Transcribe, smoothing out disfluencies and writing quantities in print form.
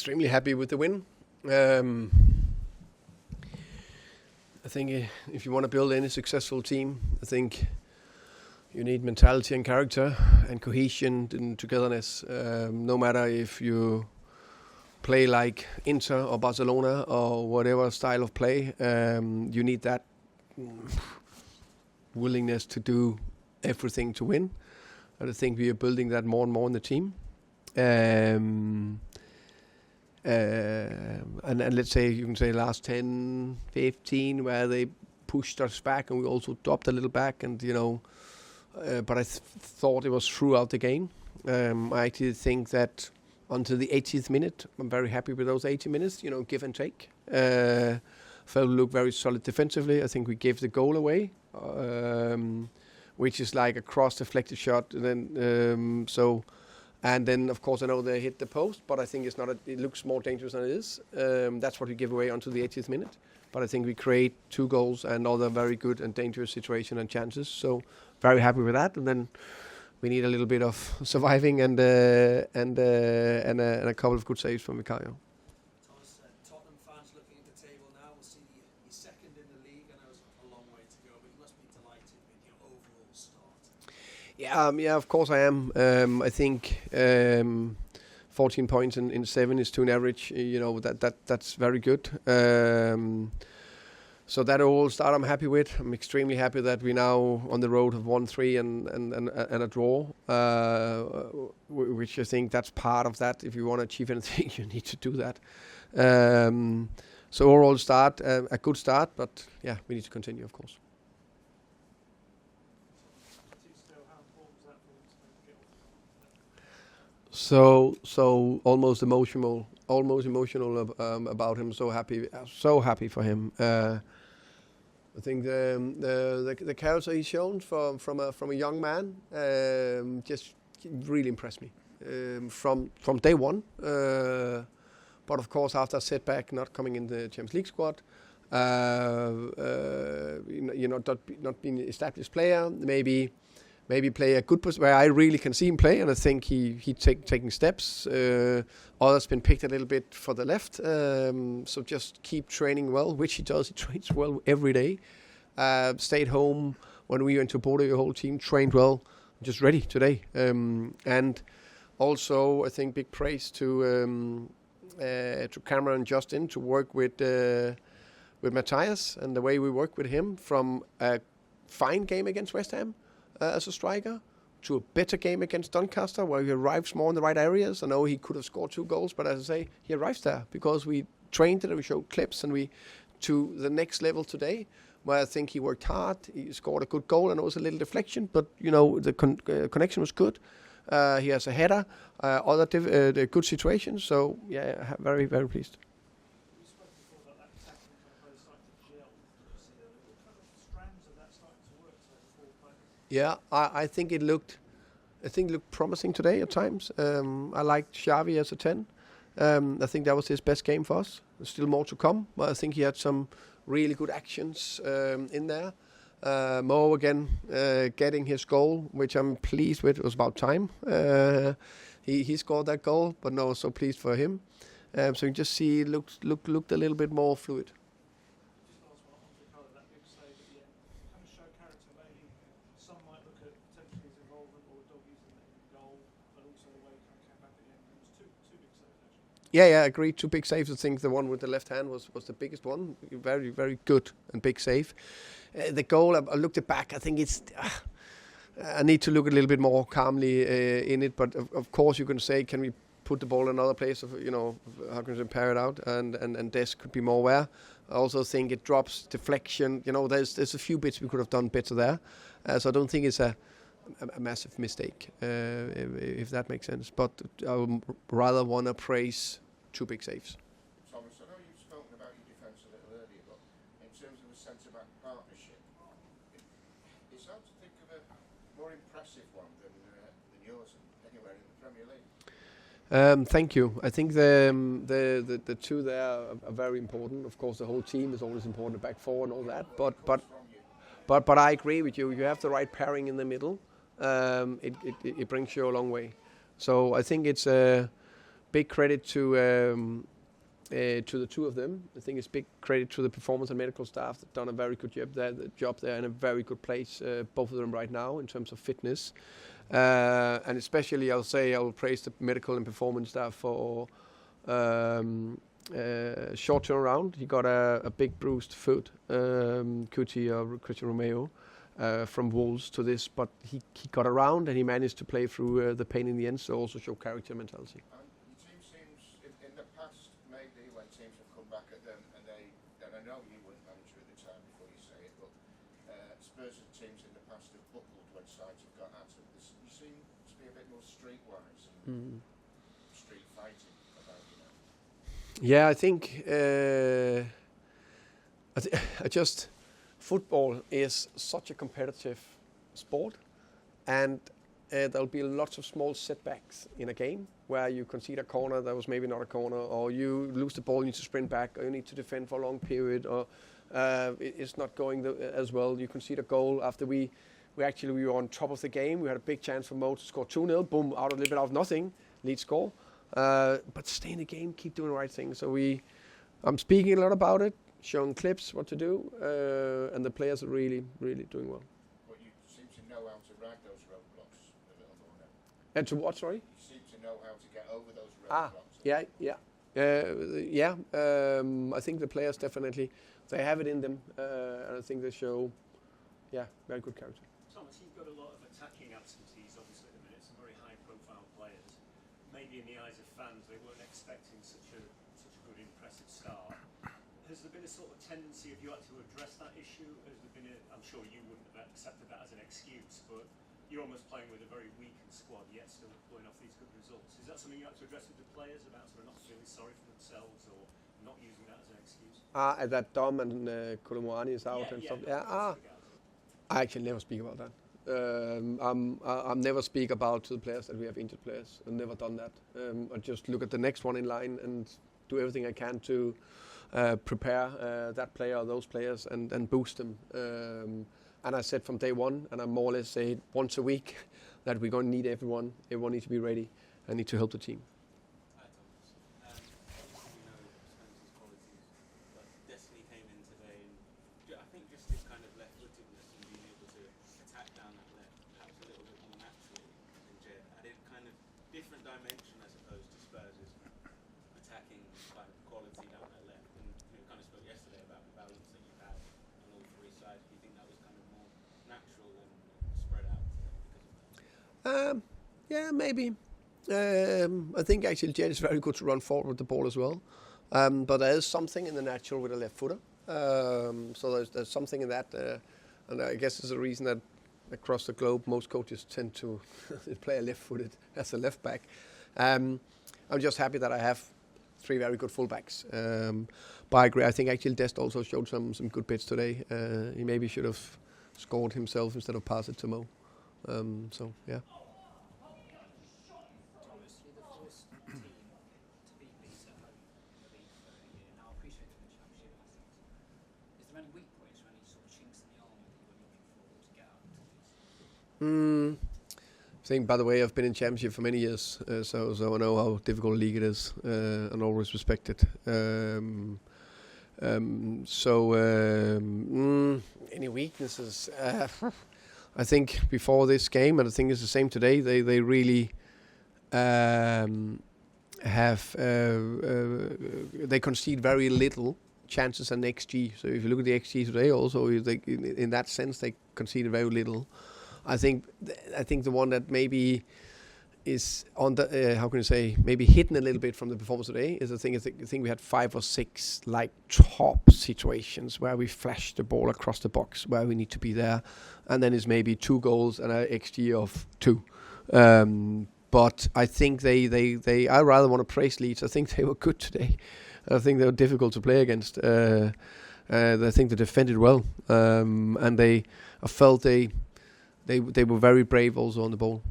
extremely happy with the win. I think if you want to build any successful team, I think you need mentality and character and cohesion and togetherness. No matter if you play like Inter or Barcelona or whatever style of play, you need that willingness to do everything to win. And I think we are building that more and more in the team. And let's say you can say last 10, 15 where they pushed us back and we also dropped a little back and but I thought it was throughout the game. I actually think that until the 80th minute, I'm very happy with those 80 minutes, give and take. Felt we looked very solid defensively. I think we gave the goal away, which is like a cross-deflected shot. And then, of course, I know they hit the post, but I think it's not. It looks more dangerous than it is. That's what we give away until the 80th minute. But I think we create 2 goals and other very good and dangerous situations and chances. So very happy with that. And then we need a little bit of surviving and a couple of good saves from Vicario. Tottenham fans looking at the table now will see you're second in the league. I know it's a long way to go, but you must be delighted with your overall start. Yeah, of course I am. I think 14 points in 7 is to an average. That's very good. So that all start I'm happy with. I'm extremely happy that we now on the road have won 3 and a draw, which I think that's part of that. If you want to achieve anything, you need to do that. So overall start, a good start, but yeah, we need to continue, of course. So almost emotional about him. So happy for him. I think the character he's shown from a young man just really impressed me from day one. But of course, after a setback, not coming in the Champions League squad, not being an established player, maybe play a good position where I really can see him play, and I think he taking steps. Others been picked a little bit for the left, so just keep training well, which he does. He trains well every day. Stayed home when we went to Bordeaux. Your whole team trained well, just ready today. And also, I think big praise to Cameron and Justin to work with Mathias and the way we work with him from a fine game against West Ham. As a striker, to a better game against Doncaster, where he arrives more in the right areas. I know he could have scored 2 goals, but as I say, he arrives there because we trained it and we showed clips, and we to the next level today, where I think he worked hard. He scored a good goal, and it was a little deflection, but the connection was good. He has a header, other good situations. So yeah, very very pleased. Yeah, I think it looked promising today at times. I liked Xavi as a 10. I think that was his best game for us. There's still more to come, but I think he had some really good actions in there. Mo again getting his goal, which I'm pleased with. It was about time. He scored that goal, but no, so pleased for him. So you just see looked a little bit more fluid. Yeah, agreed. 2 big saves. I think the one with the left hand was the biggest one. Very, very good and big save. The goal, I looked it back. I think it's. I need to look a little bit more calmly in it. But of course, you can say, can we put the ball in another place? How can we pair it out? And Des could be more aware. I also think it drops deflection. There's a few bits we could have done better there. So I don't think it's a massive mistake, if that makes sense. But I would rather want to praise 2 big saves. Thomas, I know you've spoken about your defence a little earlier, but in terms of the centre-back partnership, it's hard to think of a more impressive one than yours anywhere in the Premier League. Thank you. I think the 2 there are very important. Of course, the whole team is always important, the back 4 and all that. But I agree with you. You have the right pairing in the middle. It brings you a long way. So I think it's big credit to the two of them. I think it's big credit to the performance and medical staff that done a very good job there in a very good place, both of them right now in terms of fitness. And especially I'll praise the medical and performance staff for short turnaround. He got a big bruised foot, Christian Romeo, from Wolves to this, but he got around and he managed to play through the pain in the end, so also show character and mentality. Your team seems, in the past, maybe when teams have come back at them and and I know you weren't manager at the time before you say it, but Spurs teams in the past have buckled when sides have got at them. You seem to be a bit more streetwise and street fighting about it now. Yeah, I think football is such a competitive sport, and there'll be lots of small setbacks in a game where you concede a corner that was maybe not a corner, or you lose the ball, you need to sprint back, or you need to defend for a long period, or it's not going as well. You concede a goal after we were on top of the game. We had a big chance for Mo to score 2-0. Boom, out a little bit out of nothing. Leeds score. But stay in the game, keep doing the right thing. So I'm speaking a lot about it, showing clips what to do, and the players are really, really doing well. But you seem to know how to ride those roadblocks a little more now. And to what, sorry? You seem to know how to get over those roadblocks. I think the players definitely, they have it in them, and I think they show, very good character. Thomas, you've got a lot of attacking absentees, obviously, at the minute, some very high-profile players. Maybe in the eyes of fans, they weren't expecting such a good, impressive start. Has there been a sort of tendency of you had to address that issue? Has there been I'm sure you wouldn't have accepted that as an excuse, but you're almost playing with a very weakened squad, yet still pulling off these good results. Is that something you had to address with the players about sort of not feeling sorry for themselves or not using that as an excuse? That Dom and Kudus is out and stuff. I actually never speak about that. I never speak about to the players that we have injured players. I've never done that. I just look at the next one in line and do everything I can to prepare that player or those players and boost them. And I said from day one, and I more or less say once a week, that we're going to need everyone. Everyone needs to be ready and need to help the team. Destiny came in today, and I think just this kind of left-footedness and being able to attack down that left, perhaps a little bit more naturally than Jed, added kind of different dimension, I suppose, to Spurs' attacking kind of quality down that left. And you kind of spoke yesterday about the balance that you had on all three sides. Do you think that was kind of more natural and spread out because of that? Yeah, maybe. I think actually Jed is very good to run forward with the ball as well. But there is something in the natural with a left footer. So there's something in that. And I guess there's a reason that across the globe most coaches tend to play a left-footed as a left back. I'm just happy that I have three very good fullbacks. But I agree, I think actually Dest also showed some good bits today. He maybe should have scored himself instead of pass it to Mo. So, yeah. I think, by the way, I've been in Championship for many years, so I know how difficult a league it is, and always respect it. Any weaknesses? I think before this game, and I think it's the same today, they really they concede very little chances and XG. So if you look at the XG today, also in that sense they conceded very little. I think the one that maybe is on the maybe hidden a little bit from the performance today is I think we had 5 or 6 like top situations where we flashed the ball across the box where we need to be there, and then it's maybe 2 goals and an XG of 2. But I think I rather want to praise Leeds. I think they were good today. I think they were difficult to play against. I think they defended well, and I felt they were very brave also on the ball.